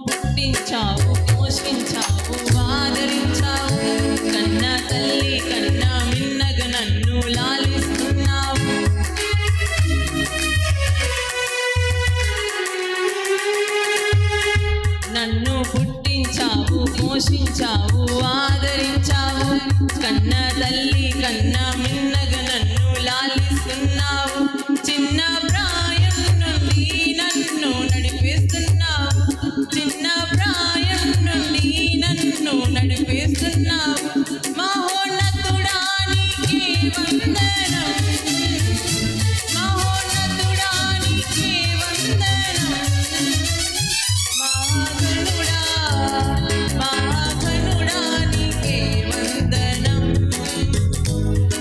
పుట్టించావు, పోషించావు, ఆదరించావు. కన్న తల్లి కన్నా మిన్నగా నన్ను లాలిస్తున్నావు. నన్ను పుట్టించావు, పోషించావు, ఆదరించావు. కన్న తల్లి కన్నా మిన్నగా నన్ను లాలిస్తున్నావు. చిన్న ప్రాయం నుండి నన్ను నడిపిస్తున్నావు. చిన్న ప్రాయం నుండి నన్ను నడిపిస్తున్నావు. మహోన్నతుడా నీకే వందనం, మహోన్నతుడా నీకే వందనం. మహాగణుడా, మహాగణుడా నీకే వందనం,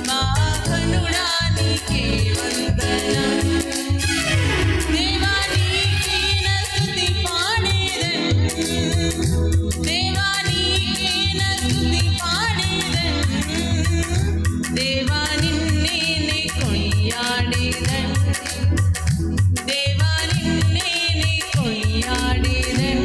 మహాగణుడా నీకే వందనం. దేవా నీకే నా స్తుతి పాడేదన్, దేవా నీకే నా స్తుతి పాడేదన్. దేవా నిన్నే నే కొనియాడేదన్, దేవా నిన్నే నే కొనియాడేదన్.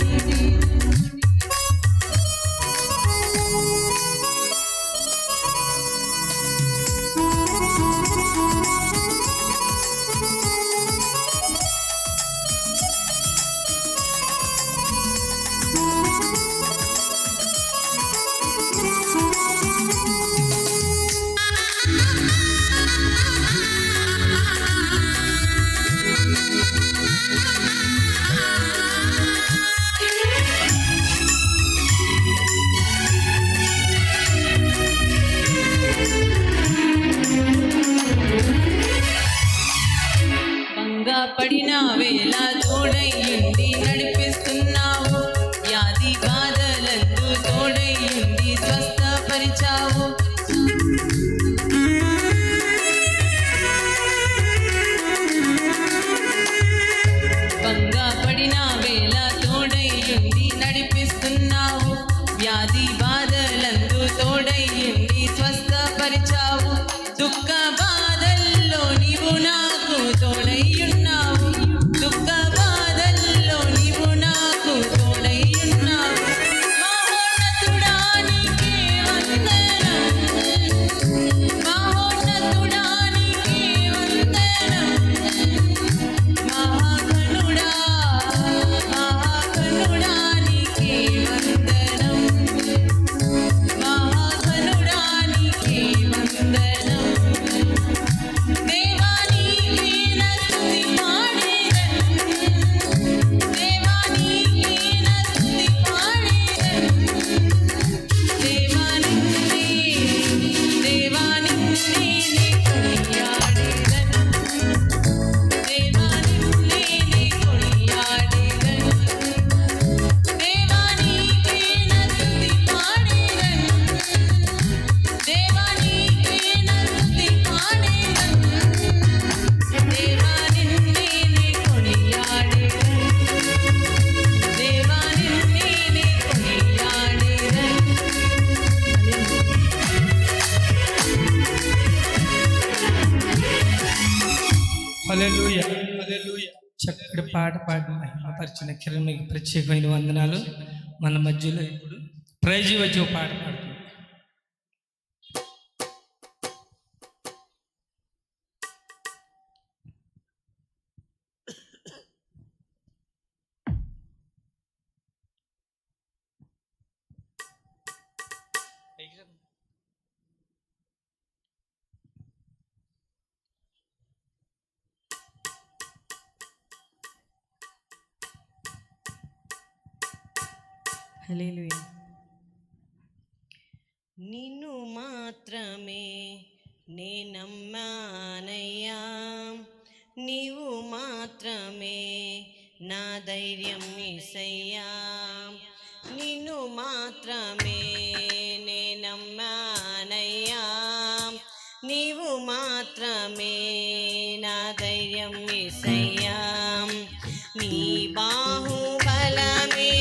పడిన వేళ తోడయ్యుండి నడిపిస్తున్నావు. వ్యాధి బాధలందు తోడయ్యుండి స్వస్థపరిచావు. పడిన వేళ తోడయ్యుండి నడిపిస్తున్నావు. వ్యాధి బాధలందు తోడయ్యుండి స్వస్థపరిచావు. దుఃఖ బాధల్లో నీవు నాకు తోడయ్యున్నావు. దుఃఖ బాధల్లో నీవు నాకు తోడయ్యున్నావు. మహోన్నతుడా నీకే వందనం, మహోన్నతుడా నీకే వందనం. మహాగణుడా, మహాగణుడా నీకే వందనం, మహాగణుడా నీకే వందనం. దేవా నీకే నా స్తుతి పాడేదన్, దేవా నీకే నా స్తుతి పాడేదన్. దేవా నిన్నే, దేవా నిన్నే నే కొనియాడేదన్, దేవా నిన్నే నే కొనియాడేదన్. దేవా నీకే నా స్తుతి పాడేదన్, దేవా నీకే నా స్తుతి పాడేదన్. దేవా నిన్నే నే కొనియాడేదన్, దేవా నిన్నే నే కొనియాడేదన్. హల్లెలూయా, హల్లెలూయా. చక్కటి పాట పాడిన మహిమపరిచిన కిరణ్కి ప్రత్యేకమైన వందనాలు. మన మధ్యలో ఇప్పుడు ప్రైజ్ వచ్చి ఒక పాట పాడుతుంది. హల్లెలూయా. నిన్ను మాత్రమే నే నమ్మానయ్యా, నీవు మాత్రమే నా ధైర్యం యేసయ్యా. నిన్ను మాత్రమే నే నమ్మానయ్యా, నీవు మాత్రమే నా ధైర్యం యేసయ్యా. నీ బాహుబలమే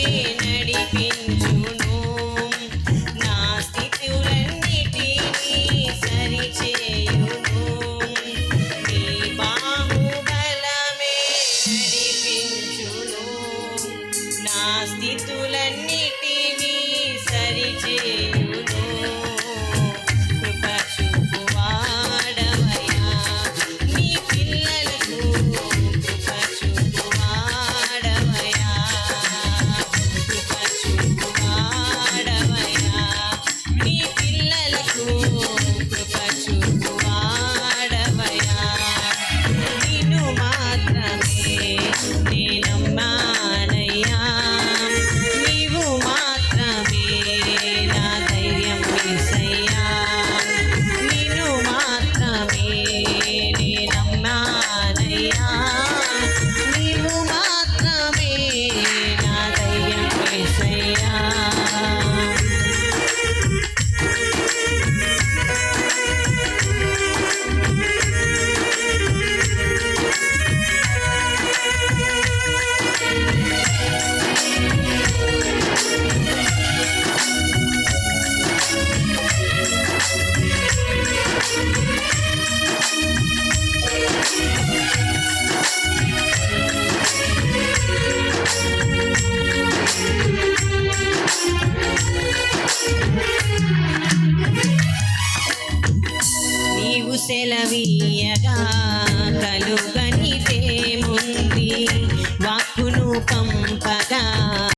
నడిపించును, నా స్థితులన్నిటినీ సరిచేయును. నీ బాహుబలమే నడిపించును, నా స్థితి సెలవీయగా కలుగనిదేముంది వాక్కును